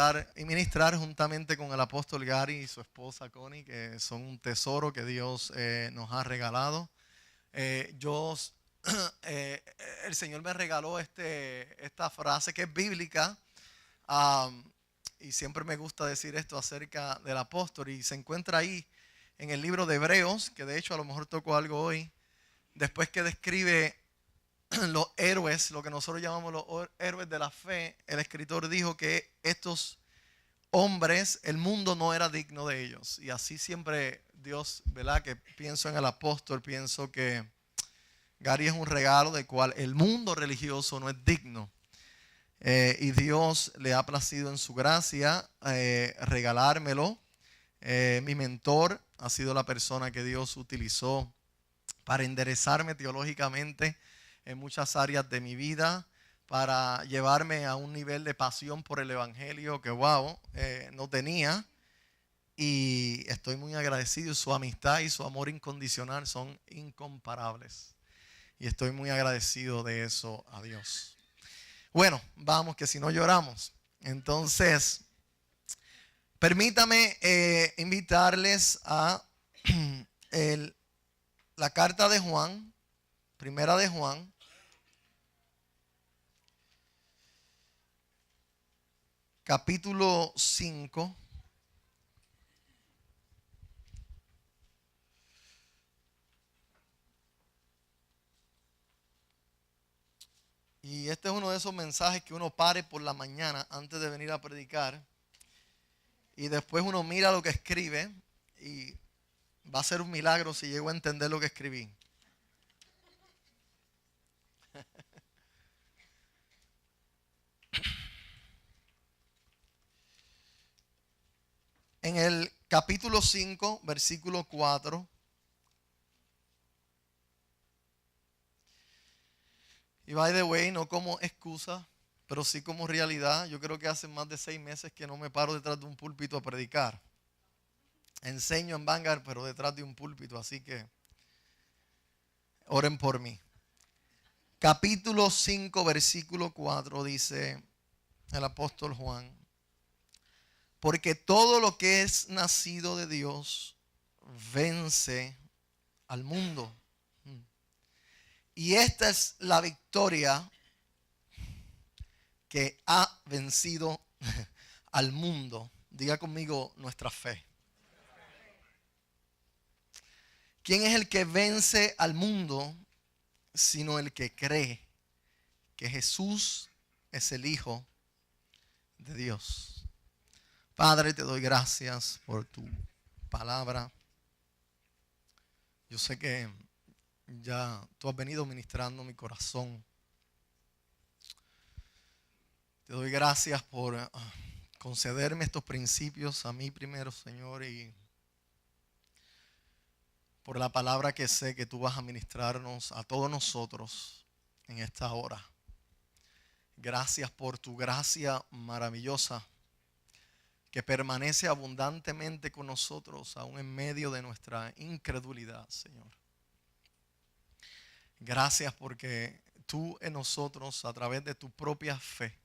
estar y ministrar juntamente con el apóstol Gary y su esposa Connie, que son un tesoro que Dios nos ha regalado. Yo, el Señor me regaló esta frase que es bíblica, y siempre me gusta decir esto acerca del apóstol, y se encuentra ahí en el libro de Hebreos, que de hecho a lo mejor tocó algo hoy, después que describe los héroes, lo que nosotros llamamos los héroes de la fe. El escritor dijo que estos hombres, el mundo no era digno de ellos. Y así siempre Dios, ¿verdad? Que pienso en el apóstol, pienso que Gary es un regalo del cual el mundo religioso no es digno. Y Dios le ha placido en su gracia regalármelo. Mi mentor ha sido la persona que Dios utilizó para enderezarme teológicamente en muchas áreas de mi vida, para llevarme a un nivel de pasión por el evangelio que no tenía. Y estoy muy agradecido. Su amistad y su amor incondicional son incomparables, y estoy muy agradecido de eso a Dios. Bueno, vamos, que si no lloramos. Entonces, permítame invitarles a la carta de Juan, primera de Juan, capítulo 5. Y este es uno de esos mensajes que uno pare por la mañana antes de venir a predicar, y después uno mira lo que escribe y va a ser un milagro si llego a entender lo que escribí. En el capítulo 5, versículo 4. Y by the way, no como excusa, pero sí como realidad. Yo creo que hace más de 6 meses que no me paro detrás de un púlpito a predicar. Enseño en Vanguard, pero detrás de un púlpito, así que oren por mí. Capítulo 5, versículo 4 dice el apóstol Juan: porque todo lo que es nacido de Dios vence al mundo. Y esta es la victoria que ha vencido al mundo. Diga conmigo: nuestra fe. ¿Quién es el que vence al mundo sino el que cree que Jesús es el Hijo de Dios? Padre, te doy gracias por tu palabra. Yo sé que ya tú has venido ministrando mi corazón. Te doy gracias por concederme estos principios a mí primero, Señor, y por la palabra que sé que tú vas a ministrarnos a todos nosotros en esta hora. Gracias por tu gracia maravillosa que permanece abundantemente con nosotros aún en medio de nuestra incredulidad, Señor. Gracias porque tú en nosotros, a través de tu propia fe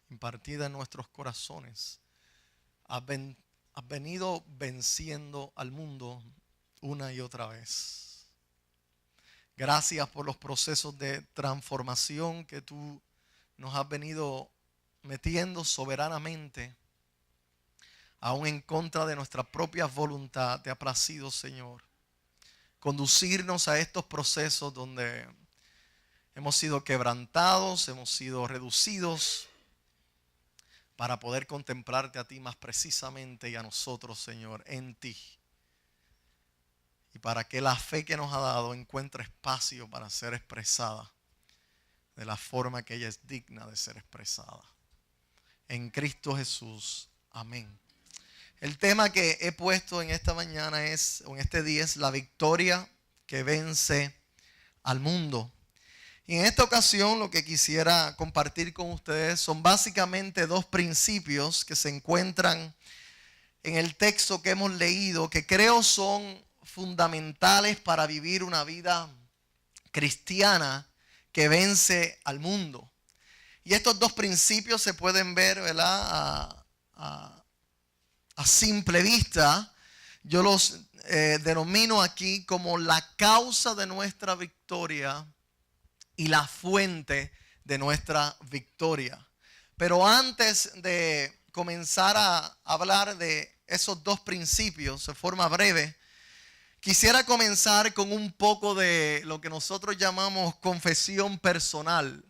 impartida en nuestros corazones, has venido venciendo al mundo una y otra vez. Gracias por los procesos de transformación que tú nos has venido metiendo soberanamente, aún en contra de nuestra propia voluntad. Te ha placido, Señor, conducirnos a estos procesos donde hemos sido quebrantados, hemos sido reducidos, para poder contemplarte a ti más precisamente y a nosotros, Señor, en ti. Y para que la fe que nos ha dado encuentre espacio para ser expresada de la forma que ella es digna de ser expresada. En Cristo Jesús. Amén. El tema que he puesto en esta mañana en este día es la victoria que vence al mundo. Y en esta ocasión lo que quisiera compartir con ustedes son básicamente 2 principios que se encuentran en el texto que hemos leído, que creo son fundamentales para vivir una vida cristiana que vence al mundo. Y estos 2 principios se pueden ver, ¿verdad?, a simple vista, yo los denomino aquí como la causa de nuestra victoria y la fuente de nuestra victoria. Pero antes de comenzar a hablar de esos dos principios de forma breve, quisiera comenzar con un poco de lo que nosotros llamamos confesión personal.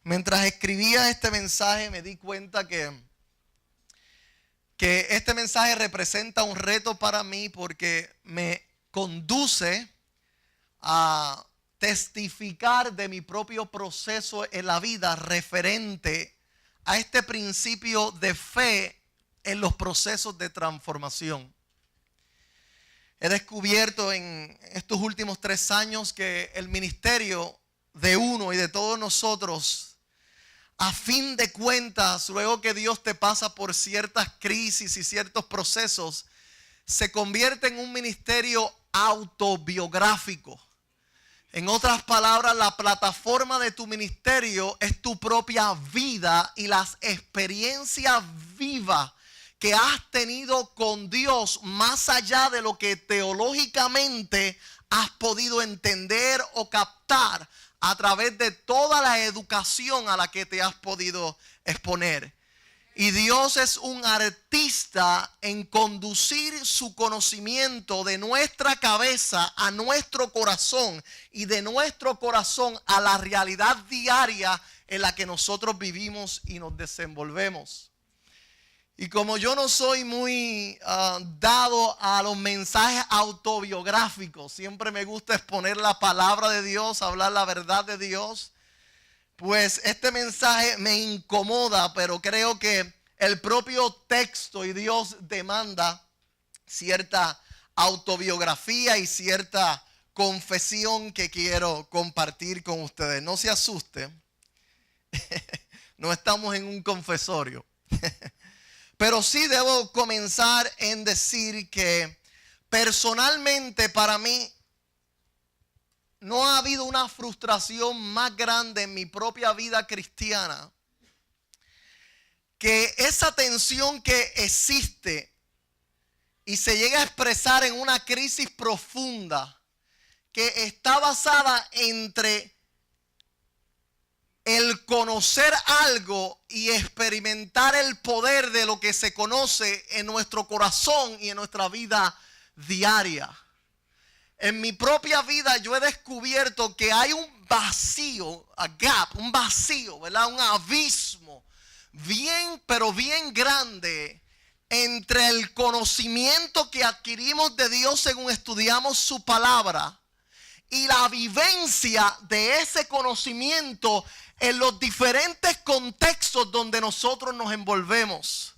Mientras escribía este mensaje me di cuenta que este mensaje representa un reto para mí porque me conduce a testificar de mi propio proceso en la vida referente a este principio de fe en los procesos de transformación. He descubierto en estos últimos 3 años que el ministerio de uno y de todos nosotros, a fin de cuentas, luego que Dios te pasa por ciertas crisis y ciertos procesos, se convierte en un ministerio autobiográfico. En otras palabras, la plataforma de tu ministerio es tu propia vida y las experiencias vivas que has tenido con Dios más allá de lo que teológicamente has podido entender o captar a través de toda la educación a la que te has podido exponer. Y Dios es un artista en conducir su conocimiento de nuestra cabeza a nuestro corazón y de nuestro corazón a la realidad diaria en la que nosotros vivimos y nos desenvolvemos. Y como yo no soy muy dado a los mensajes autobiográficos, siempre me gusta exponer la palabra de Dios, hablar la verdad de Dios, pues este mensaje me incomoda, pero creo que el propio texto y Dios demanda cierta autobiografía y cierta confesión que quiero compartir con ustedes. No se asusten, no estamos en un confesorio. Pero sí debo comenzar en decir que personalmente para mí no ha habido una frustración más grande en mi propia vida cristiana que esa tensión que existe y se llega a expresar en una crisis profunda que está basada entre el conocer algo y experimentar el poder de lo que se conoce en nuestro corazón y en nuestra vida diaria. En mi propia vida yo he descubierto que hay un vacío, un vacío, ¿verdad? Un abismo bien, pero bien grande entre el conocimiento que adquirimos de Dios según estudiamos su palabra y la vivencia de ese conocimiento en los diferentes contextos donde nosotros nos envolvemos.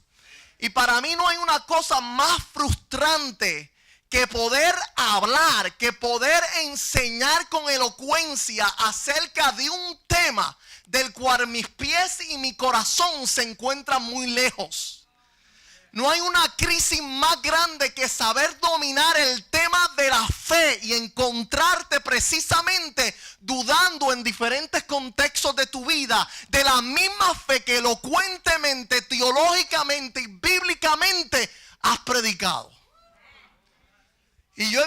Y para mí no hay una cosa más frustrante que poder hablar, que poder enseñar con elocuencia acerca de un tema del cual mis pies y mi corazón se encuentran muy lejos. No hay una crisis más grande que saber dominar el tema de la fe y encontrarte precisamente dudando en diferentes contextos de tu vida de la misma fe que elocuentemente, teológicamente y bíblicamente has predicado. Y yo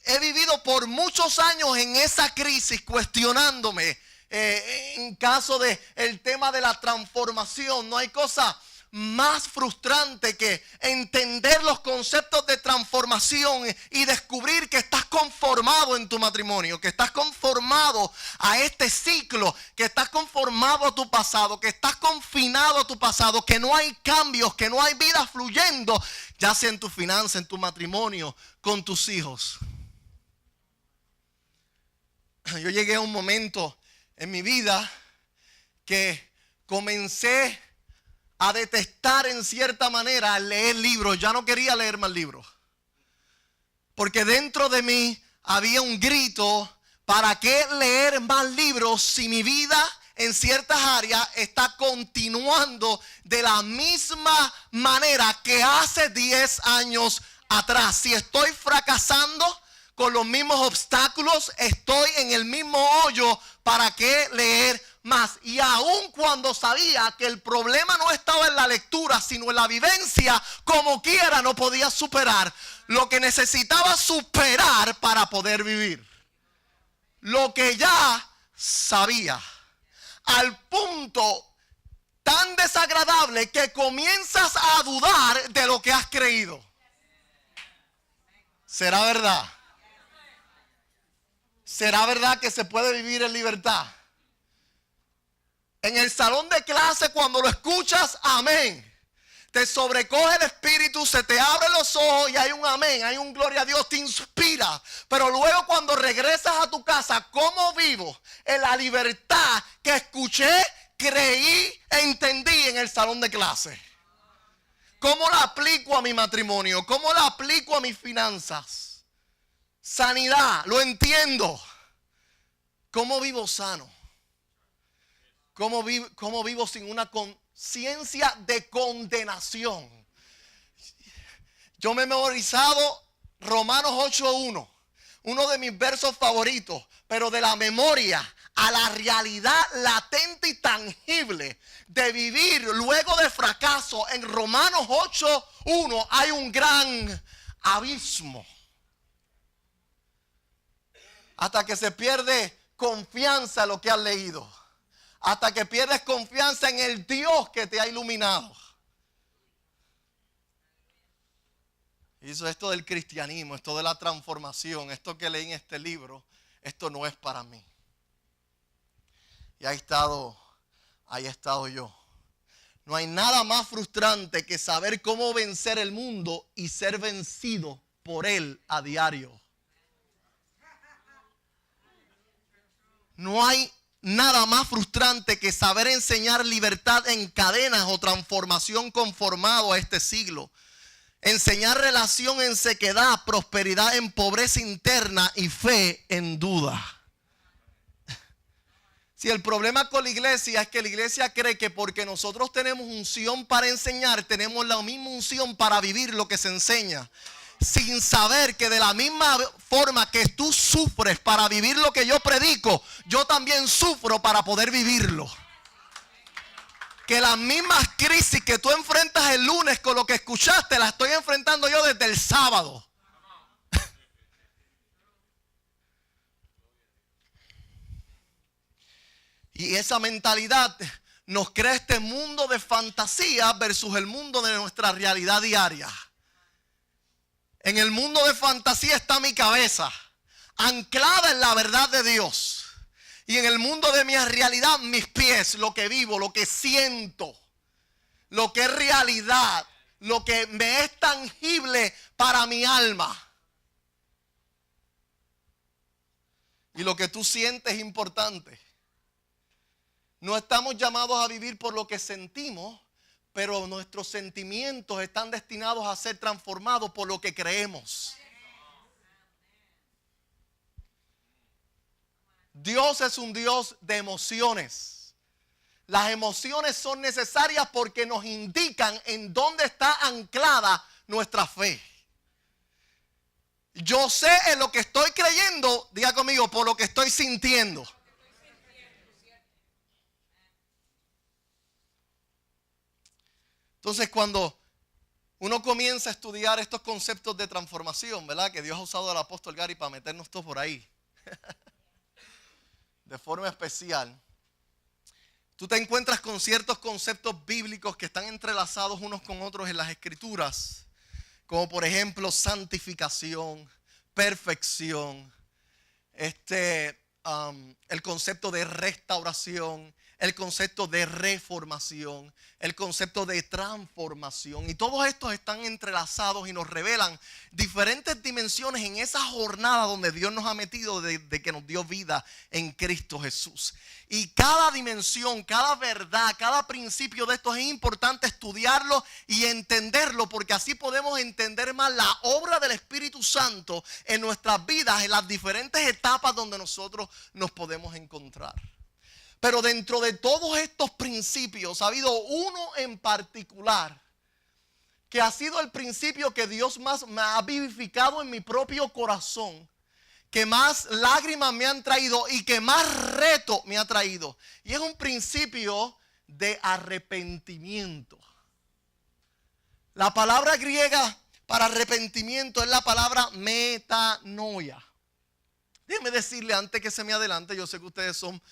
he vivido por muchos años en esa crisis cuestionándome. En caso de el tema de la transformación, no hay cosa más frustrante que entender los conceptos de transformación y descubrir que estás conformado en tu matrimonio, que estás conformado a este ciclo, que estás conformado a tu pasado, que estás confinado a tu pasado, que no hay cambios, que no hay vida fluyendo, ya sea en tu finanza, en tu matrimonio, con tus hijos. Yo llegué a un momento en mi vida que comencé a detestar en cierta manera leer libros. Ya no quería leer más libros. Porque dentro de mí había un grito: ¿para qué leer más libros si mi vida en ciertas áreas está continuando de la misma manera que hace 10 años atrás? Si estoy fracasando con los mismos obstáculos, estoy en el mismo hoyo, ¿para qué leer más. Y aun cuando sabía que el problema no estaba en la lectura, sino en la vivencia, como quiera no podía superar lo que necesitaba superar para poder vivir. Lo que ya sabía. Al punto tan desagradable que comienzas a dudar de lo que has creído. ¿Será verdad? ¿Será verdad que se puede vivir en libertad? En el salón de clase, cuando lo escuchas, amén. Te sobrecoge el espíritu, se te abren los ojos y hay un amén, hay un gloria a Dios, te inspira. Pero luego cuando regresas a tu casa, ¿cómo vivo en la libertad que escuché, creí e entendí en el salón de clase? ¿Cómo la aplico a mi matrimonio? ¿Cómo la aplico a mis finanzas? Sanidad, lo entiendo. ¿Cómo vivo sano? ¿Cómo vivo sin una conciencia de condenación? Yo me he memorizado Romanos 8:1, uno de mis versos favoritos, pero de la memoria a la realidad latente y tangible de vivir luego de fracaso, en Romanos 8:1 hay un gran abismo. Hasta que se pierde confianza en lo que has leído. Hasta que pierdes confianza en el Dios que te ha iluminado. Hizo esto del cristianismo, esto de la transformación, esto que leí en este libro, esto no es para mí. Y ahí he estado yo. No hay nada más frustrante que saber cómo vencer el mundo y ser vencido por él a diario. No hay nada más frustrante que saber enseñar libertad en cadenas o transformación conformado a este siglo. Enseñar relación en sequedad, prosperidad en pobreza interna y fe en duda. Si el problema con la iglesia es que la iglesia cree que porque nosotros tenemos unción para enseñar, tenemos la misma unción para vivir lo que se enseña. Sin saber que de la misma forma que tú sufres para vivir lo que yo predico, yo también sufro para poder vivirlo. Que las mismas crisis que tú enfrentas el lunes con lo que escuchaste, las estoy enfrentando yo desde el sábado. Y esa mentalidad nos crea este mundo de fantasía versus el mundo de nuestra realidad diaria. En el mundo de fantasía está mi cabeza, anclada en la verdad de Dios. Y en el mundo de mi realidad, mis pies, lo que vivo, lo que siento, lo que es realidad, lo que me es tangible para mi alma. Y lo que tú sientes es importante. No estamos llamados a vivir por lo que sentimos, pero nuestros sentimientos están destinados a ser transformados por lo que creemos. Dios es un Dios de emociones. Las emociones son necesarias porque nos indican en dónde está anclada nuestra fe. Yo sé en lo que estoy creyendo, diga conmigo, por lo que estoy sintiendo. Entonces, cuando uno comienza a estudiar estos conceptos de transformación, ¿verdad? Que Dios ha usado al apóstol Gary para meternos todos por ahí. De forma especial. Tú te encuentras con ciertos conceptos bíblicos que están entrelazados unos con otros en las escrituras. Como por ejemplo, santificación, perfección, el concepto de restauración, el concepto de reformación, el concepto de transformación. Y todos estos están entrelazados y nos revelan diferentes dimensiones en esa jornada donde Dios nos ha metido de que nos dio vida en Cristo Jesús. Y cada dimensión, cada verdad, cada principio de estos es importante estudiarlo y entenderlo, porque así podemos entender más la obra del Espíritu Santo en nuestras vidas, en las diferentes etapas donde nosotros nos podemos encontrar. Pero dentro de todos estos principios ha habido uno en particular que ha sido el principio que Dios más me ha vivificado en mi propio corazón, que más lágrimas me han traído y que más reto me ha traído. Y es un principio de arrepentimiento. La palabra griega para arrepentimiento es la palabra metanoia. Déjenme decirle antes que se me adelante, yo sé que ustedes son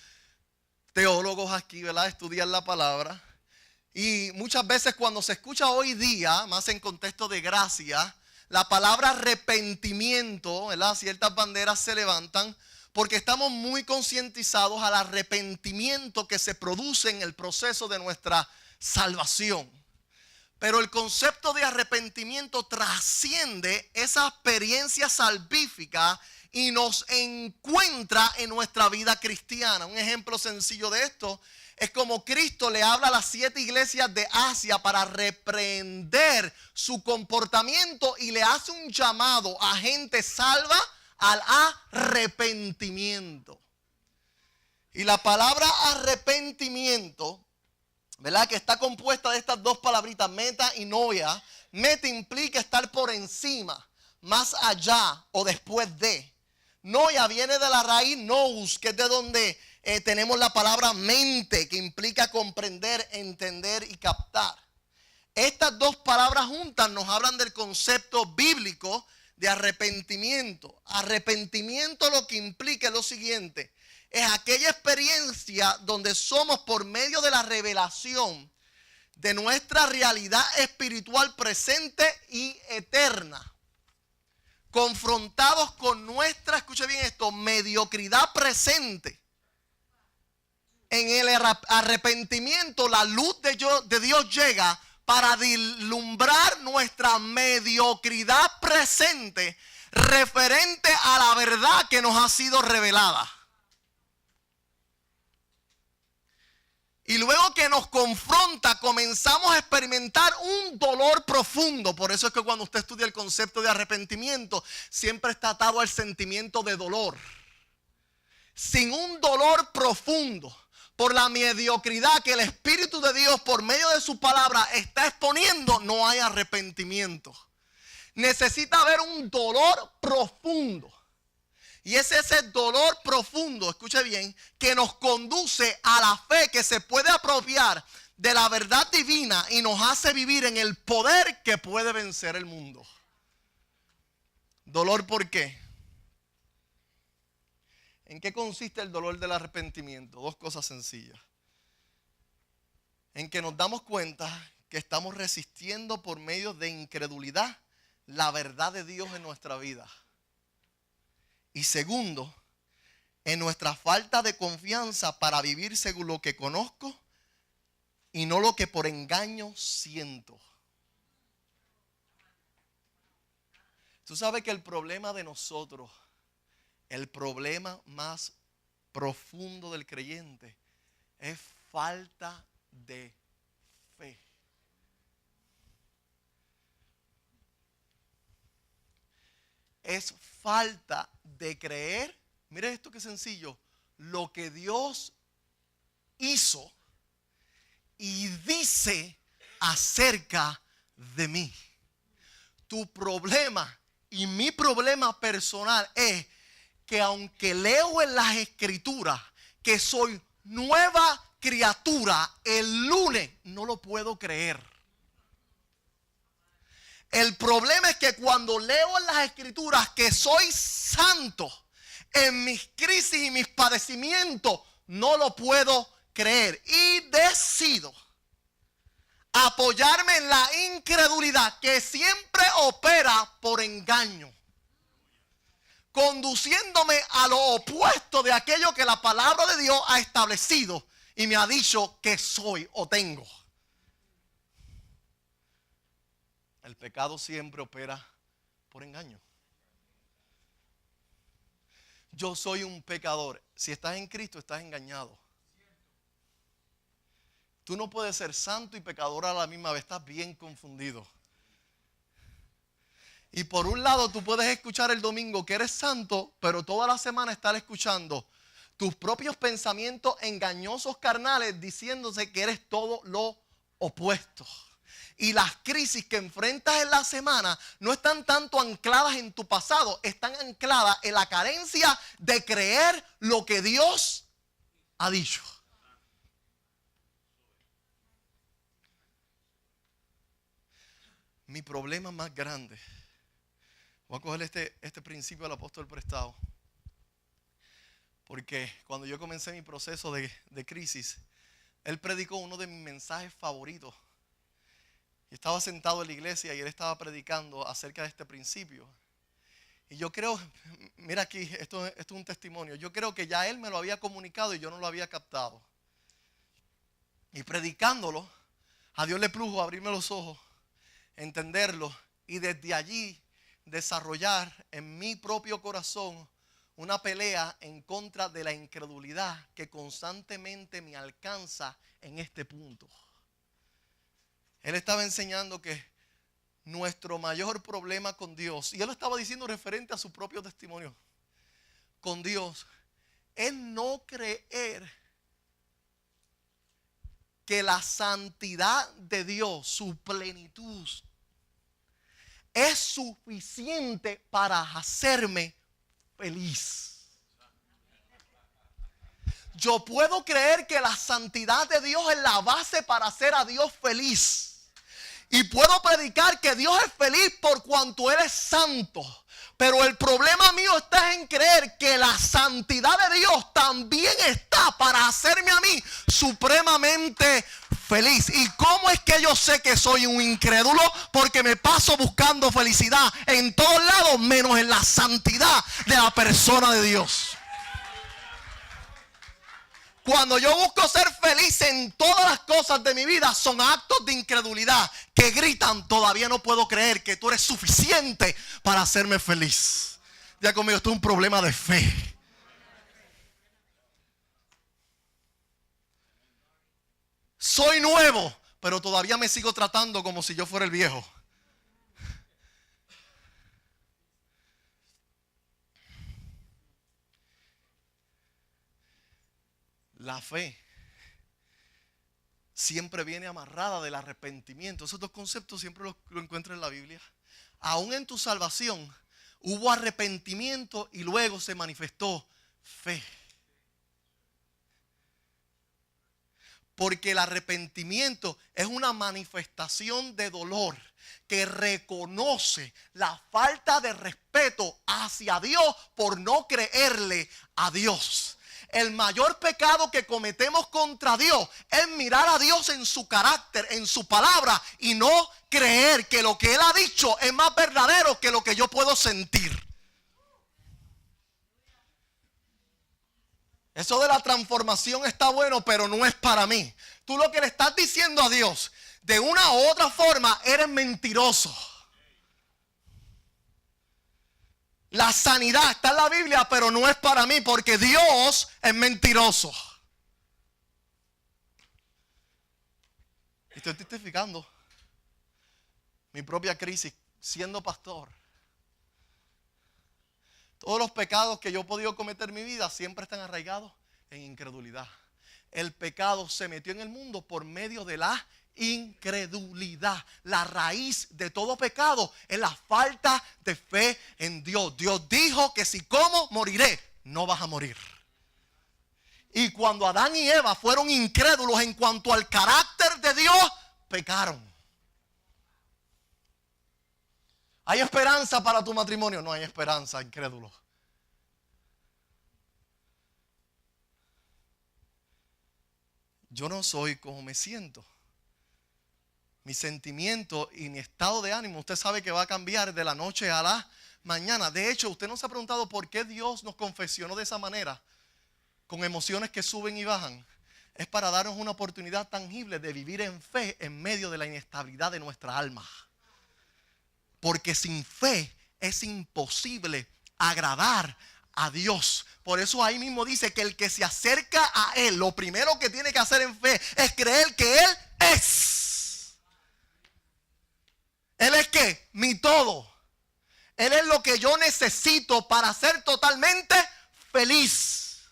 teólogos aquí, ¿verdad? Estudian la palabra. Y muchas veces cuando se escucha hoy día, más en contexto de gracia, la palabra arrepentimiento, ¿verdad? Ciertas banderas se levantan porque estamos muy concientizados al arrepentimiento que se produce en el proceso de nuestra salvación. Pero el concepto de arrepentimiento trasciende esa experiencia salvífica y nos encuentra en nuestra vida cristiana. Un ejemplo sencillo de esto es como Cristo le habla a las 7 iglesias de Asia para reprender su comportamiento y le hace un llamado a gente salva al arrepentimiento. Y la palabra arrepentimiento, ¿verdad? Que está compuesta de estas dos palabritas, meta y noia. Meta implica estar por encima, más allá o después de. Noia viene de la raíz nous, que es de donde tenemos la palabra mente, que implica comprender, entender y captar. Estas dos palabras juntas nos hablan del concepto bíblico de arrepentimiento. Arrepentimiento lo que implica es lo siguiente: es aquella experiencia donde somos, por medio de la revelación de nuestra realidad espiritual presente y eterna, confrontados con nuestra, escuche bien esto, mediocridad presente. En el arrepentimiento la luz de Dios llega para vislumbrar nuestra mediocridad presente referente a la verdad que nos ha sido revelada. Y luego que nos confronta, comenzamos a experimentar un dolor profundo. Por eso es que cuando usted estudia el concepto de arrepentimiento, siempre está atado al sentimiento de dolor. Sin un dolor profundo por la mediocridad que el Espíritu de Dios, por medio de su palabra, está exponiendo, no hay arrepentimiento. Necesita haber un dolor profundo. Y es ese dolor profundo, escuche bien, que nos conduce a la fe que se puede apropiar de la verdad divina y nos hace vivir en el poder que puede vencer el mundo. ¿Dolor por qué? ¿En qué consiste el dolor del arrepentimiento? Dos cosas sencillas. En que nos damos cuenta que estamos resistiendo por medio de incredulidad la verdad de Dios en nuestra vida. Y segundo, en nuestra falta de confianza para vivir según lo que conozco y no lo que por engaño siento. Tú sabes que el problema de nosotros, el problema más profundo del creyente, es falta de fe. Es falta de creer, mire esto que sencillo, lo que Dios hizo y dice acerca de mí. Tu problema y mi problema personal es que aunque leo en las escrituras que soy nueva criatura, el lunes no lo puedo creer. El problema es que cuando leo en las escrituras que soy santo, en mis crisis y mis padecimientos, no lo puedo creer. Y decido apoyarme en la incredulidad que siempre opera por engaño, conduciéndome a lo opuesto de aquello que la palabra de Dios ha establecido y me ha dicho que soy o tengo. El pecado siempre opera por engaño. Yo soy un pecador. Si estás en Cristo, estás engañado. Tú no puedes ser santo y pecador a la misma vez. Estás bien confundido. Y por un lado, tú puedes escuchar el domingo que eres santo, pero toda la semana estar escuchando tus propios pensamientos engañosos carnales diciéndose que eres todo lo opuesto. Y las crisis que enfrentas en la semana no están tanto ancladas en tu pasado, están ancladas en la carencia de creer lo que Dios ha dicho. Mi problema más grande, voy a coger este principio del apóstol prestado, porque cuando yo comencé mi proceso de crisis, él predicó uno de mis mensajes favoritos. Y estaba sentado en la iglesia y él estaba predicando acerca de este principio. Y yo creo, mira aquí, esto es un testimonio. Yo creo que ya él me lo había comunicado y yo no lo había captado. Y predicándolo, a Dios le plugo abrirme los ojos, entenderlo y desde allí desarrollar en mi propio corazón una pelea en contra de la incredulidad que constantemente me alcanza en este punto. Él estaba enseñando que nuestro mayor problema con Dios, y él lo estaba diciendo referente a su propio testimonio, con Dios, es no creer que la santidad de Dios, su plenitud, es suficiente para hacerme feliz. Yo puedo creer que la santidad de Dios es la base para hacer a Dios feliz. Y puedo predicar que Dios es feliz por cuanto Él es santo. Pero el problema mío está en creer que la santidad de Dios también está para hacerme a mí supremamente feliz. ¿Y cómo es que yo sé que soy un incrédulo? Porque me paso buscando felicidad en todos lados menos en la santidad de la persona de Dios. Cuando yo busco ser feliz en todas las cosas de mi vida, son actos de incredulidad que gritan: todavía no puedo creer que tú eres suficiente para hacerme feliz. Ya conmigo, esto es un problema de fe. Soy nuevo, pero todavía me sigo tratando como si yo fuera el viejo. La fe siempre viene amarrada del arrepentimiento. Esos dos conceptos siempre lo encuentras en la Biblia. Aún en tu salvación hubo arrepentimiento y luego se manifestó fe. Porque el arrepentimiento es una manifestación de dolor que reconoce la falta de respeto hacia Dios por no creerle a Dios. El mayor pecado que cometemos contra Dios es mirar a Dios en su carácter, en su palabra, y no creer que lo que Él ha dicho es más verdadero que lo que yo puedo sentir. Eso de la transformación está bueno, pero no es para mí. Tú lo que le estás diciendo a Dios, de una u otra forma, eres mentiroso. La sanidad está en la Biblia, pero no es para mí, porque Dios es mentiroso. Y estoy testificando mi propia crisis siendo pastor. Todos los pecados que yo he podido cometer en mi vida siempre están arraigados en incredulidad. El pecado se metió en el mundo por medio de la incredulidad. La raíz de todo pecado es la falta de fe en Dios. Dios dijo que si como moriré, no vas a morir. Y cuando Adán y Eva fueron incrédulos en cuanto al carácter de Dios, pecaron. ¿Hay esperanza para tu matrimonio? No hay esperanza, incrédulo. Yo no soy como me siento. Mi sentimiento y mi estado de ánimo, usted sabe que va a cambiar de la noche a la mañana. De hecho, usted no se ha preguntado por qué Dios nos confeccionó de esa manera, con emociones que suben y bajan. Es para darnos una oportunidad tangible de vivir en fe en medio de la inestabilidad de nuestra alma. Porque sin fe es imposible agradar a Dios. Por eso ahí mismo dice que el que se acerca a Él, lo primero que tiene que hacer en fe es creer que Él es. Él es ¿qué? Mi todo. Él es lo que yo necesito para ser totalmente feliz.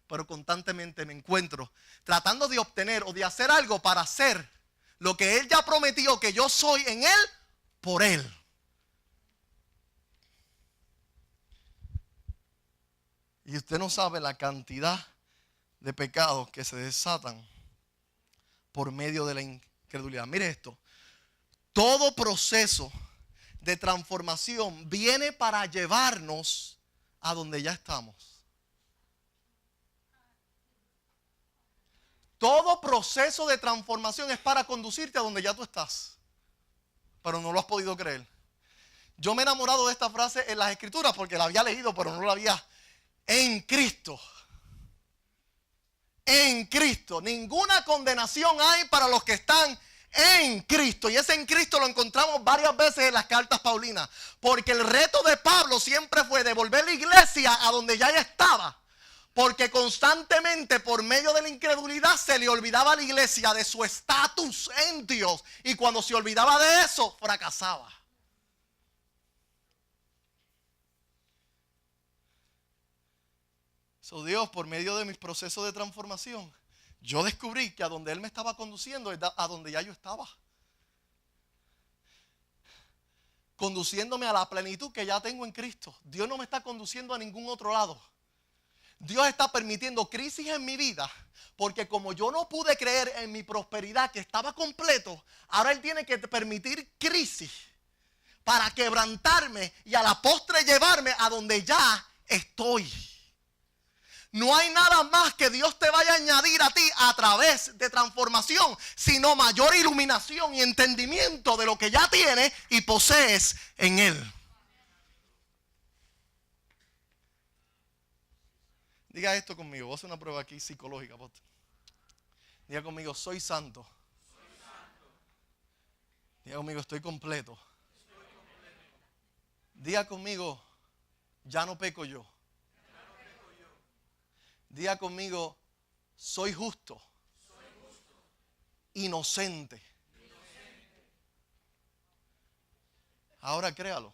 Pero constantemente me encuentro tratando de obtener o de hacer algo para ser Lo que Él ya prometió que yo soy en Él, por Él. Y usted no sabe la cantidad de pecados que se desatan por medio de la incredulidad. Mire esto. Todo proceso de transformación viene para llevarnos a donde ya estamos. Todo proceso de transformación es para conducirte a donde ya tú estás. Pero no lo has podido creer. Yo me he enamorado de esta frase en las Escrituras porque la había leído, pero no la había. En Cristo. En Cristo. Ninguna condenación hay para los que están en Cristo. Y ese en Cristo lo encontramos varias veces en las cartas paulinas. Porque el reto de Pablo siempre fue devolver la iglesia a donde ya estaba. Porque constantemente por medio de la incredulidad se le olvidaba a la iglesia de su estatus en Dios. Y cuando se olvidaba de eso, fracasaba. So, Dios, por medio de mis procesos de transformación, yo descubrí que a donde Él me estaba conduciendo es a donde ya yo estaba. Conduciéndome a la plenitud que ya tengo en Cristo. Dios no me está conduciendo a ningún otro lado. Dios está permitiendo crisis en mi vida, porque como yo no pude creer en mi prosperidad que estaba completo, ahora Él tiene que permitir crisis para quebrantarme y a la postre llevarme a donde ya estoy. No hay nada más que Dios te vaya a añadir a ti a través de transformación, sino mayor iluminación y entendimiento de lo que ya tienes y posees en Él. Diga esto conmigo. Voy a hacer una prueba aquí psicológica. Diga conmigo, soy santo. Diga conmigo, estoy completo. Diga conmigo, ya no peco yo. Diga conmigo, soy justo. Inocente. Ahora créalo.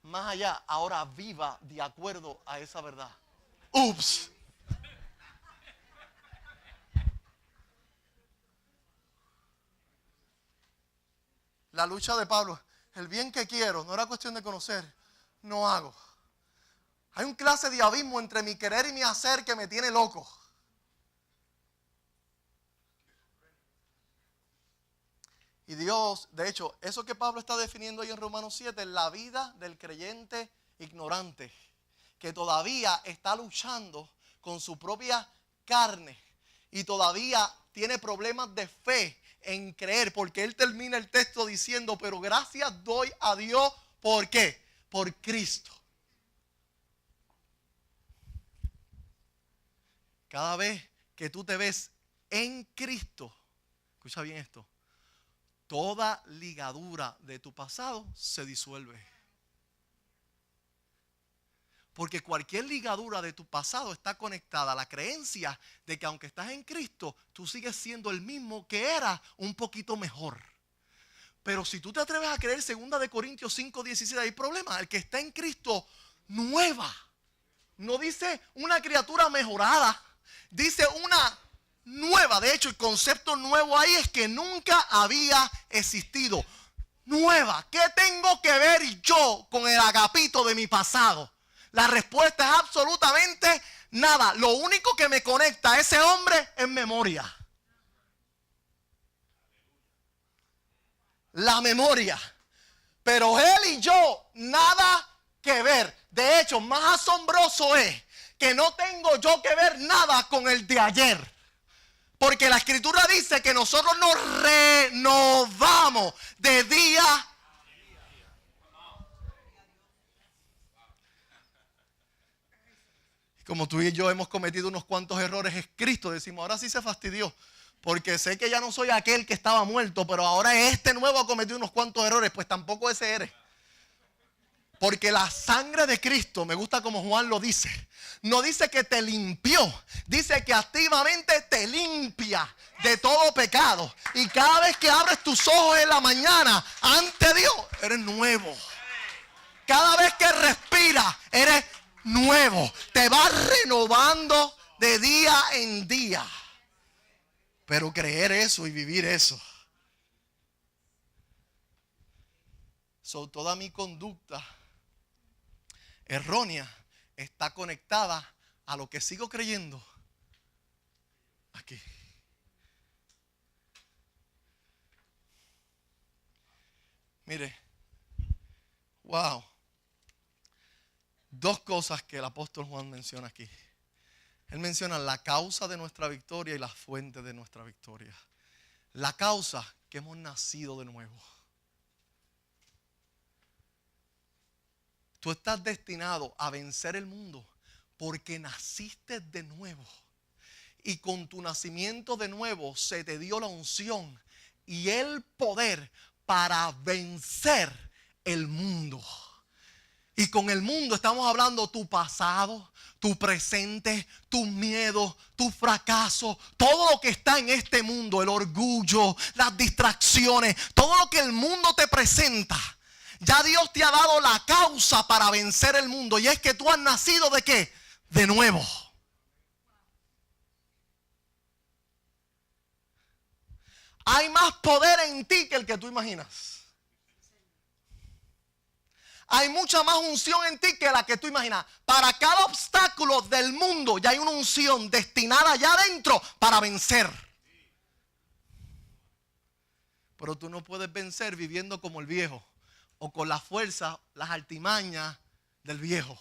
Más allá, ahora viva de acuerdo a esa verdad. Ups. La lucha de Pablo, el bien que quiero, no era cuestión de conocer, no hago. Hay un clase de abismo entre mi querer y mi hacer que me tiene loco. Y Dios, de hecho, eso que Pablo está definiendo ahí en Romanos 7, es la vida del creyente ignorante, que todavía está luchando con su propia carne y todavía tiene problemas de fe en creer, porque él termina el texto diciendo, pero gracias doy a Dios, ¿por qué? Por Cristo. Cada vez que tú te ves en Cristo, escucha bien esto, toda ligadura de tu pasado se disuelve. Porque cualquier ligadura de tu pasado está conectada a la creencia de que aunque estás en Cristo, tú sigues siendo el mismo que era, un poquito mejor. Pero si tú te atreves a creer 2 Corintios 5:17, hay problema. El que está en Cristo, nueva. No dice una criatura mejorada, dice una nueva. De hecho, el concepto nuevo ahí es que nunca había existido. Nueva. ¿Qué tengo que ver yo con el agapito de mi pasado? La respuesta es absolutamente nada. Lo único que me conecta a ese hombre es memoria. La memoria. Pero él y yo, nada que ver. De hecho, más asombroso es que no tengo yo que ver nada con el de ayer. Porque la Escritura dice que nosotros nos renovamos de día a día. Como tú y yo hemos cometido unos cuantos errores, es Cristo. Decimos, ahora sí se fastidió. Porque sé que ya no soy aquel que estaba muerto, pero ahora este nuevo ha cometido unos cuantos errores. Pues tampoco ese eres. Porque la sangre de Cristo, me gusta como Juan lo dice, no dice que te limpió, dice que activamente te limpia de todo pecado. Y cada vez que abres tus ojos en la mañana, ante Dios, eres nuevo. Cada vez que respiras, eres nuevo. Te vas renovando de día en día. Pero creer eso y vivir eso. Toda mi conducta errónea está conectada a lo que sigo creyendo aquí. Mire, wow. Dos cosas que el apóstol Juan menciona aquí. Él menciona la causa de nuestra victoria y la fuente de nuestra victoria. La causa, que hemos nacido de nuevo. Tú estás destinado a vencer el mundo porque naciste de nuevo. Y con tu nacimiento de nuevo se te dio la unción y el poder para vencer el mundo. Y con el mundo estamos hablando tu pasado, tu presente, tus miedos, tu fracaso, todo lo que está en este mundo, el orgullo, las distracciones, todo lo que el mundo te presenta. Ya Dios te ha dado la causa para vencer el mundo, y es que tú has nacido ¿de qué? De nuevo. Hay más poder en ti que el que tú imaginas. Hay mucha más unción en ti que la que tú imaginas. Para cada obstáculo del mundo ya hay una unción destinada allá adentro para vencer. Pero tú no puedes vencer viviendo como el viejo o con la fuerza, las artimañas del viejo.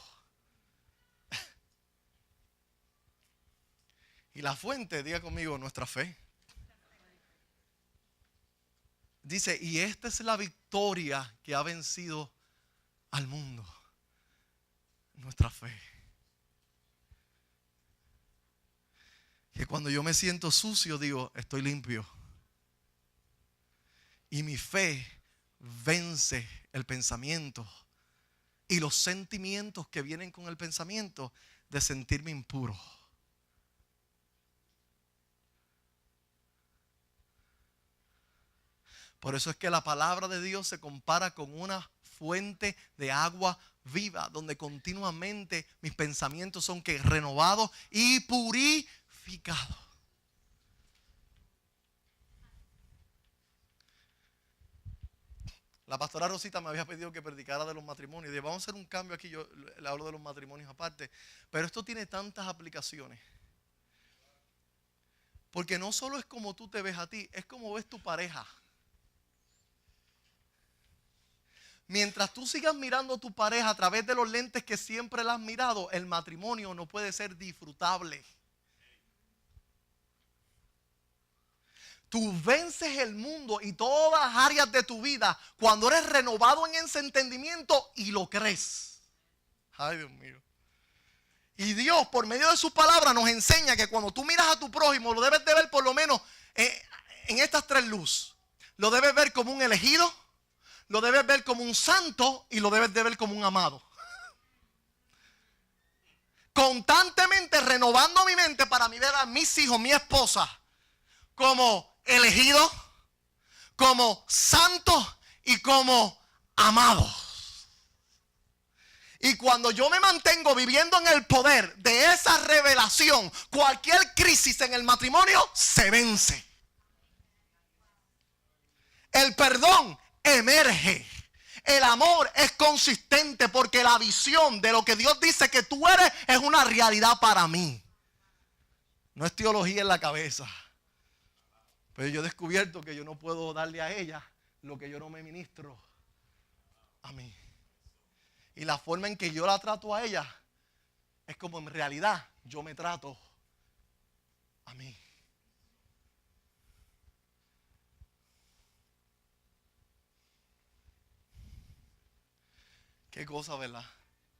Y la fuente, diga conmigo, nuestra fe. Dice, y esta es la victoria que ha vencido al mundo, nuestra fe. Que cuando yo me siento sucio digo, estoy limpio. Y mi fe vence el pensamiento y los sentimientos que vienen con el pensamiento de sentirme impuro. Por eso es que la palabra de Dios se compara con una fuente de agua viva, donde continuamente mis pensamientos son que renovados y purificados. La pastora Rosita me había pedido que predicara de los matrimonios. Y dije, vamos a hacer un cambio aquí. Yo le hablo de los matrimonios aparte. Pero esto tiene tantas aplicaciones. Porque no solo es como tú te ves a ti, es como ves tu pareja. Mientras tú sigas mirando a tu pareja a través de los lentes que siempre la has mirado, el matrimonio no puede ser disfrutable. Tú vences el mundo y todas las áreas de tu vida cuando eres renovado en ese entendimiento y lo crees. Ay, Dios mío. Y Dios, por medio de su palabra, nos enseña que cuando tú miras a tu prójimo, lo debes de ver por lo menos en estas tres luces. Lo debes ver como un elegido, lo debes ver como un santo y lo debes de ver como un amado. Constantemente renovando mi mente para ver a mis hijos, mi esposa, como elegido, como santo y como amado. Y cuando yo me mantengo viviendo en el poder de esa revelación, cualquier crisis en el matrimonio se vence. El perdón emerge. El amor es consistente porque la visión de lo que Dios dice que tú eres es una realidad para mí. No es teología en la cabeza. Pero yo he descubierto que yo no puedo darle a ella lo que yo no me ministro a mí. Y la forma en que yo la trato a ella es como en realidad yo me trato a mí. Qué cosa, ¿verdad?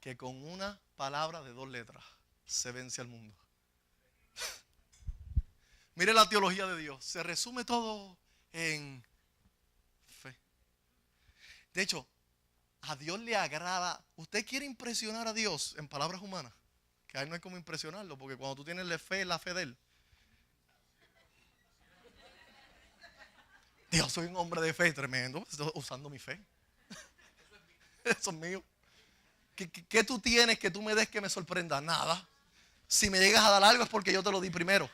Que con una palabra de 2 letras se vence al mundo. Mire la teología de Dios. Se resume todo en fe. De hecho, a Dios le agrada. Usted quiere impresionar a Dios en palabras humanas. Que ahí no hay como impresionarlo. Porque cuando tú tienes la fe de Él. Dios, soy un hombre de fe tremendo. Estoy usando mi fe. Eso es mío. ¿Qué tú tienes que tú me des que me sorprenda? Nada. Si me llegas a dar algo es porque yo te lo di primero.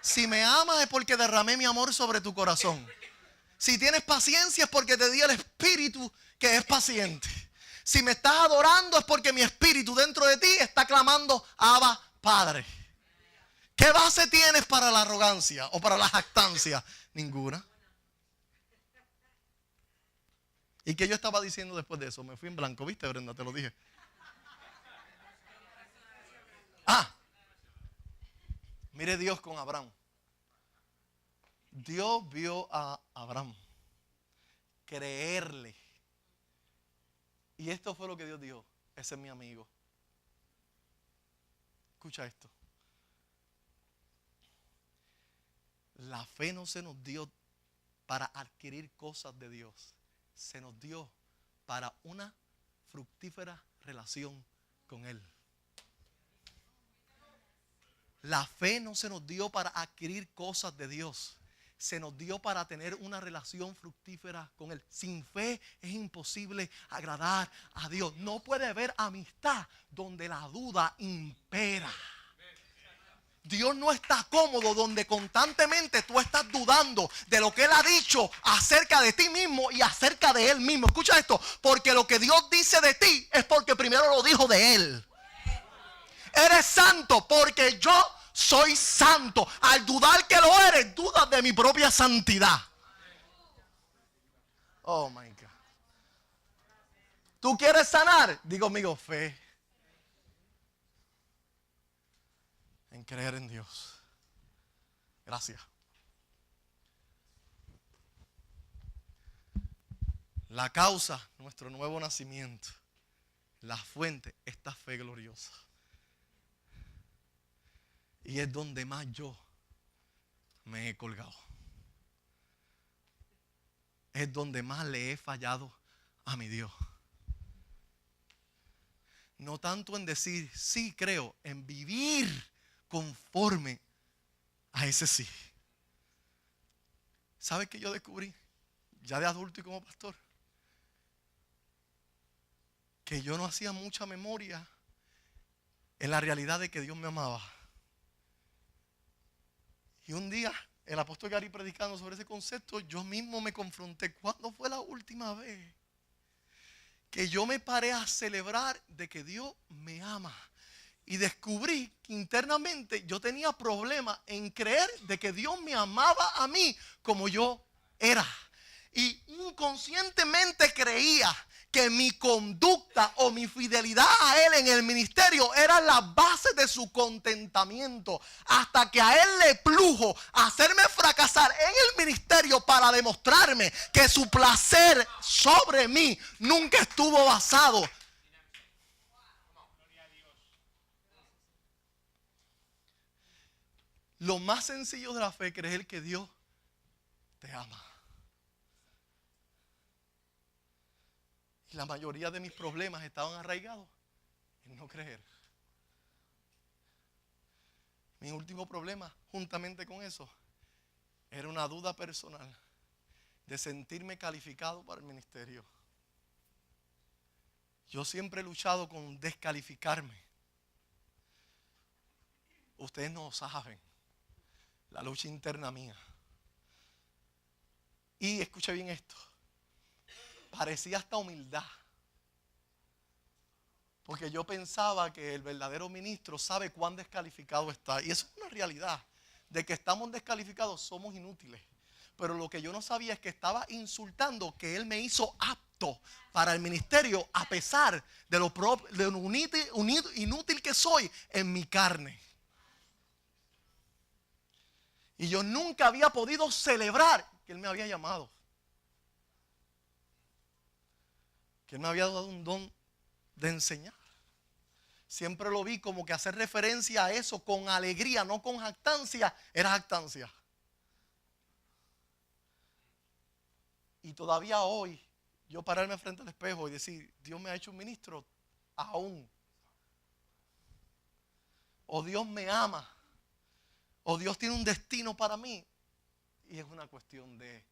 Si me amas es porque derramé mi amor sobre tu corazón. Si tienes paciencia es porque te di el espíritu que es paciente. Si me estás adorando es porque mi espíritu dentro de ti está clamando, Abba, Padre. ¿Qué base tienes para la arrogancia o para la jactancia? Ninguna. ¿Y qué yo estaba diciendo después de eso? Me fui en blanco, ¿viste, Brenda? Te lo dije. Mire Dios con Abraham. Dios vio a Abraham creerle. Y esto fue lo que Dios dijo. Ese es mi amigo. Escucha esto. La fe no se nos dio para adquirir cosas de Dios. Se nos dio para una fructífera relación con Él. La fe no se nos dio para adquirir cosas de Dios. Se nos dio para tener una relación fructífera con Él. Sin fe es imposible agradar a Dios. No puede haber amistad donde la duda impera. Dios no está cómodo donde constantemente tú estás dudando de lo que Él ha dicho acerca de ti mismo y acerca de Él mismo. Escucha esto, porque lo que Dios dice de ti es porque primero lo dijo de Él. Eres santo porque yo soy santo. Al dudar que lo eres, dudas de mi propia santidad. Oh my God. ¿Tú quieres sanar? Digo, amigo, fe en creer en Dios. Gracias. La causa, nuestro nuevo nacimiento. La fuente, esta fe gloriosa. Y es donde más yo me he colgado. Es donde más le he fallado a mi Dios. No tanto en decir sí creo, en vivir conforme a ese sí. ¿Sabes qué yo descubrí? Ya de adulto y como pastor. Que yo no hacía mucha memoria en la realidad de que Dios me amaba. Y un día, el apóstol Gary predicando sobre ese concepto, yo mismo me confronté. ¿Cuándo fue la última vez que yo me paré a celebrar de que Dios me ama? Y descubrí que internamente yo tenía problemas en creer de que Dios me amaba a mí como yo era. Y inconscientemente creía que mi conducta o mi fidelidad a Él en el ministerio era la base de su contentamiento. Hasta que a Él le plujo hacerme fracasar en el ministerio para demostrarme que su placer sobre mí nunca estuvo basado. Lo más sencillo de la fe es creer que Dios te ama. Y la mayoría de mis problemas estaban arraigados en no creer. Mi último problema, juntamente con eso, era una duda personal de sentirme calificado para el ministerio. Yo siempre he luchado con descalificarme. Ustedes no saben la lucha interna mía. Y escuche bien esto. Parecía hasta humildad. Porque yo pensaba que el verdadero ministro sabe cuán descalificado está. Y eso es una realidad. De que estamos descalificados, somos inútiles. Pero lo que yo no sabía es que estaba insultando que Él me hizo apto para el ministerio a pesar de lo inútil que soy en mi carne. Y yo nunca había podido celebrar que Él me había llamado. Que Él me había dado un don de enseñar. Siempre lo vi como que hacer referencia a eso con alegría, no con jactancia, era jactancia. Y todavía hoy, yo pararme frente al espejo y decir, Dios me ha hecho un ministro, aún. O Dios me ama, o Dios tiene un destino para mí. Y es una cuestión de,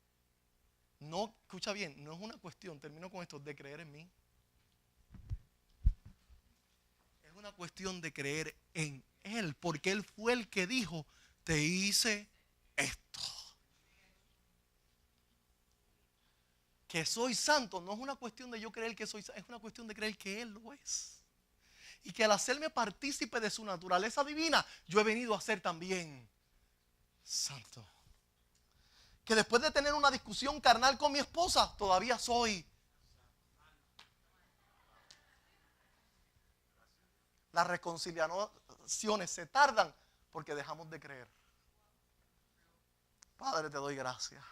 no, escucha bien, no es una cuestión, termino con esto, de creer en mí. Es una cuestión de creer en Él, porque Él fue el que dijo, te hice esto. Que soy santo no es una cuestión de yo creer que soy santo, es una cuestión de creer que Él lo es. Y que al hacerme partícipe de su naturaleza divina, yo he venido a ser también santo. Que después de tener una discusión carnal con mi esposa, todavía soy. Las reconciliaciones se tardan porque dejamos de creer. Padre, te doy gracias.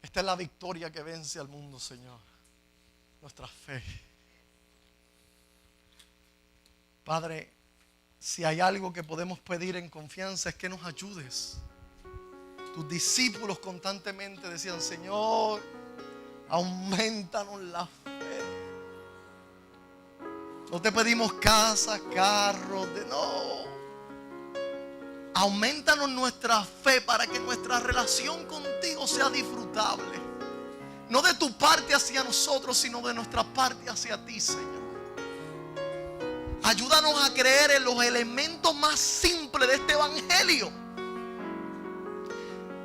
Esta es la victoria que vence al mundo, Señor. Nuestra fe. Padre, si hay algo que podemos pedir en confianza es que nos ayudes. Tus discípulos constantemente decían: Señor, aumentanos la fe. No te pedimos casas, carros, no. Aumentanos nuestra fe para que nuestra relación contigo sea disfrutable. No de tu parte hacia nosotros, sino de nuestra parte hacia ti, Señor. Ayúdanos a creer en los elementos más simples de este evangelio.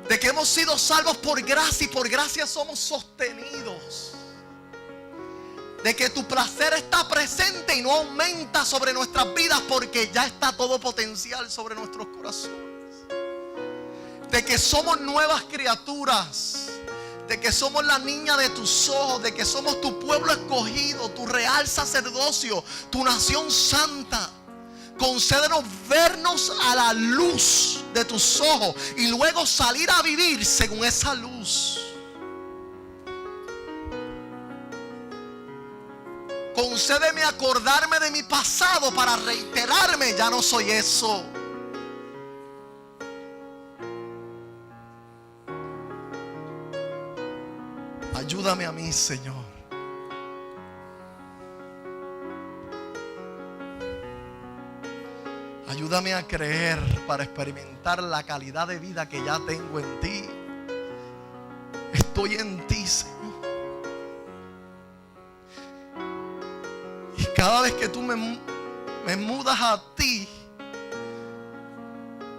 De que hemos sido salvos por gracia y por gracia somos sostenidos. De que tu placer está presente y no aumenta sobre nuestras vidas porque ya está todo potencial sobre nuestros corazones. De que somos nuevas criaturas. De que somos la niña de tus ojos, de que somos tu pueblo escogido, tu real sacerdocio, tu nación santa. Concédenos vernos a la luz de tus ojos y luego salir a vivir según esa luz. Concédeme acordarme de mi pasado para reiterarme: ya no soy eso. Ayúdame a mí, Señor. Ayúdame a creer para experimentar la calidad de vida que ya tengo en ti. Estoy en ti, Señor. Y cada vez que tú me mudas a ti,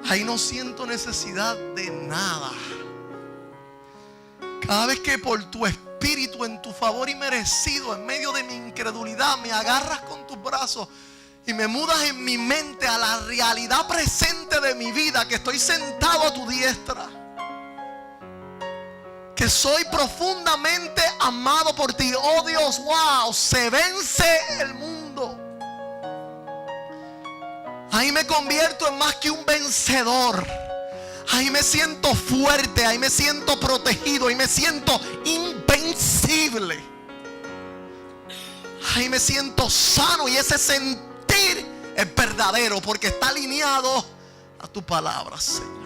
ahí no siento necesidad de nada. Cada vez que por tu espíritu, en tu favor inmerecido, en medio de mi incredulidad, me agarras con tus brazos y me mudas en mi mente a la realidad presente de mi vida, que estoy sentado a tu diestra, que soy profundamente amado por ti. Oh Dios, wow, se vence el mundo. Ahí me convierto en más que un vencedor. Ahí me siento fuerte, ahí me siento protegido, ahí me siento invencible. Ahí me siento sano y ese sentir es verdadero porque está alineado a tu palabra, Señor.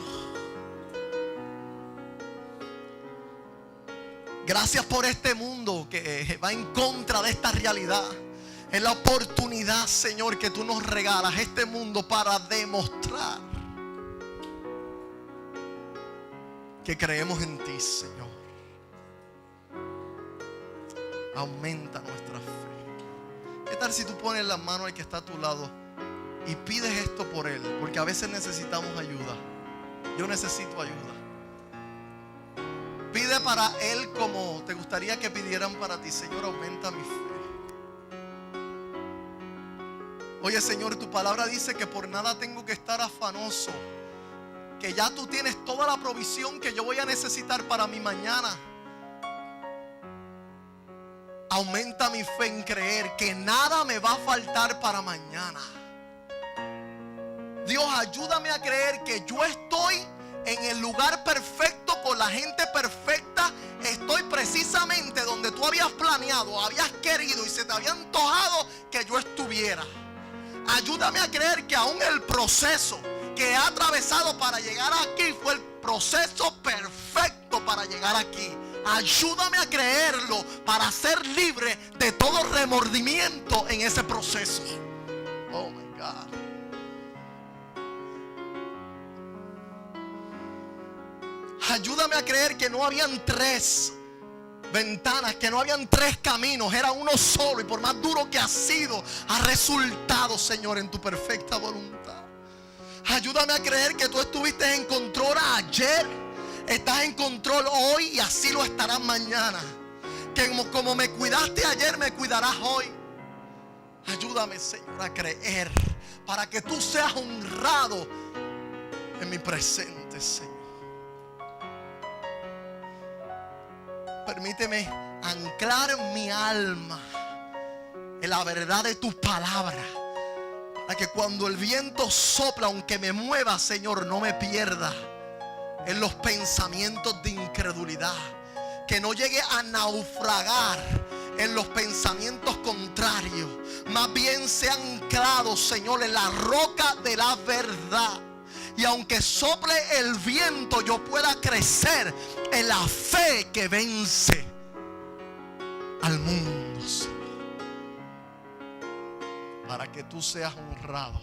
Gracias por este mundo que va en contra de esta realidad. Es la oportunidad, Señor, que tú nos regalas, este mundo, para demostrar que creemos en ti, Señor. Aumenta nuestra fe. ¿Qué tal si tú pones la mano al que está a tu lado y pides esto por él? Porque a veces necesitamos ayuda. Yo necesito ayuda. Pide para él como te gustaría que pidieran para ti. Señor, aumenta mi fe. Oye, Señor, tu palabra dice que por nada tengo que estar afanoso, que ya tú tienes toda la provisión que yo voy a necesitar para mi mañana. Aumenta mi fe en creer que nada me va a faltar para mañana. Dios, ayúdame a creer que yo estoy en el lugar perfecto, con la gente perfecta. Estoy precisamente donde tú habías planeado, habías querido y se te había antojado que yo estuviera. Ayúdame a creer que aún el proceso que he atravesado para llegar aquí fue el proceso perfecto para llegar aquí. Ayúdame a creerlo para ser libre de todo remordimiento en ese proceso. Oh my God. Ayúdame a creer que no habían tres ventanas, que no habían 3 caminos, era uno solo, y por más duro que ha sido, ha resultado, Señor, en tu perfecta voluntad. Ayúdame a creer que tú estuviste en control ayer, estás en control hoy y así lo estarás mañana. Que como me cuidaste ayer, me cuidarás hoy. Ayúdame, Señor, a creer para que tú seas honrado en mi presente, Señor. Permíteme anclar mi alma en la verdad de tu palabra, para que cuando el viento sopla, aunque me mueva, Señor, no me pierda en los pensamientos de incredulidad, que no llegue a naufragar en los pensamientos contrarios, más bien sea anclado, Señor, en la roca de la verdad. Y aunque sople el viento, yo pueda crecer en la fe que vence al mundo, Señor. Para que tú seas honrado.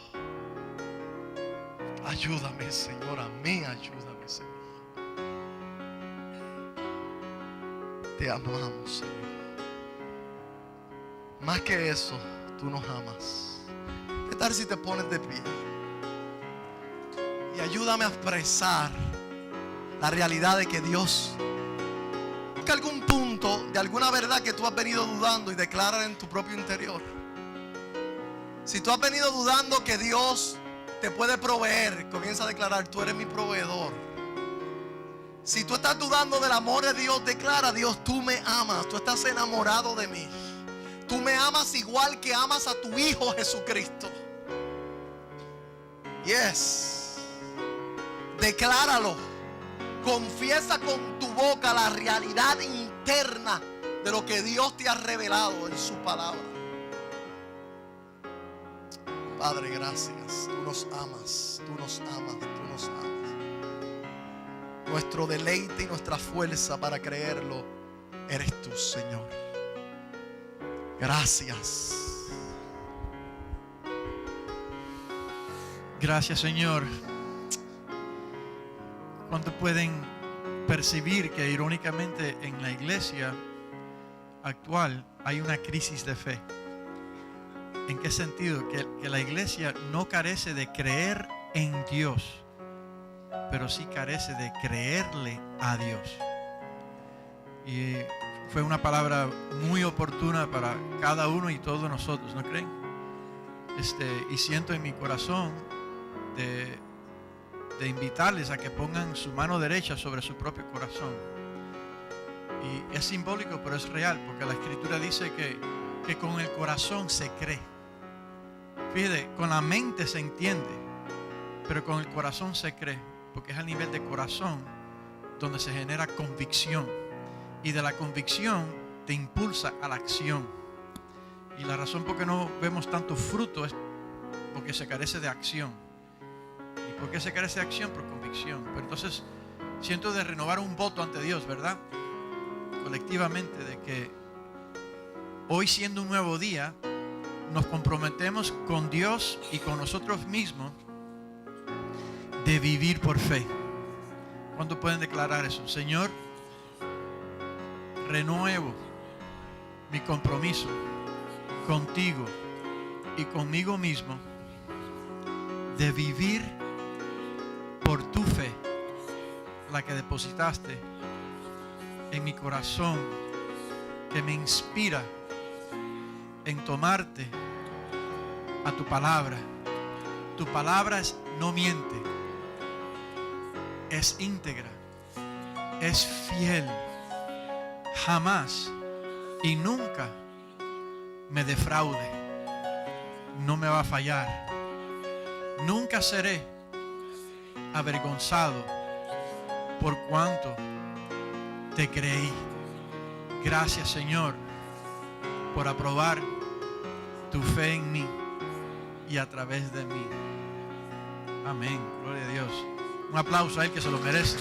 Ayúdame, Señor, a mí, ayúdame, Señor. Te amamos, Señor. Más que eso, tú nos amas. ¿Qué tal si te pones de pie? Y ayúdame a expresar la realidad de que Dios, busca algún punto de alguna verdad que tú has venido dudando y declarar en tu propio interior. Si tú has venido dudando que Dios te puede proveer, comienza a declarar: tú eres mi proveedor. Si tú estás dudando del amor de Dios, declara: Dios, tú me amas, tú estás enamorado de mí. Tú me amas igual que amas a tu Hijo Jesucristo. Yes. Decláralo. Confiesa con tu boca la realidad interna de lo que Dios te ha revelado en su palabra. Padre, gracias. Tú nos amas, tú nos amas, tú nos amas. Nuestro deleite y nuestra fuerza para creerlo eres tú, Señor. Gracias. Gracias, Señor. ¿Cuántos pueden percibir que irónicamente en la iglesia actual hay una crisis de fe? ¿En qué sentido? Que la iglesia no carece de creer en Dios, pero sí carece de creerle a Dios. Y fue una palabra muy oportuna para cada uno y todos nosotros, ¿no creen? Y siento en mi corazón de invitarles a que pongan su mano derecha sobre su propio corazón. Y es simbólico, pero es real, porque la Escritura dice que con el corazón se cree. Fíjate, con la mente se entiende, pero con el corazón se cree, porque es a nivel de corazón donde se genera convicción. Y de la convicción te impulsa a la acción. Y la razón por qué no vemos tanto fruto es porque se carece de acción. ¿Y por qué se carece de acción? Por convicción. Pero entonces siento de renovar un voto ante Dios, ¿verdad? Colectivamente, de que hoy, siendo un nuevo día, nos comprometemos con Dios y con nosotros mismos de vivir por fe. ¿Cuántos pueden declarar eso? Señor, renuevo mi compromiso contigo y conmigo mismo de vivir por tu fe, la que depositaste en mi corazón, que me inspira en tomarte a tu palabra. Tu palabra no miente, es íntegra, es fiel, jamás y nunca me defraude, no me va a fallar. Nunca seré avergonzado por cuanto te creí. Gracias, Señor, por aprobar tu fe en mí y a través de mí. Amén. Gloria a Dios. Un aplauso a Él, que se lo merece.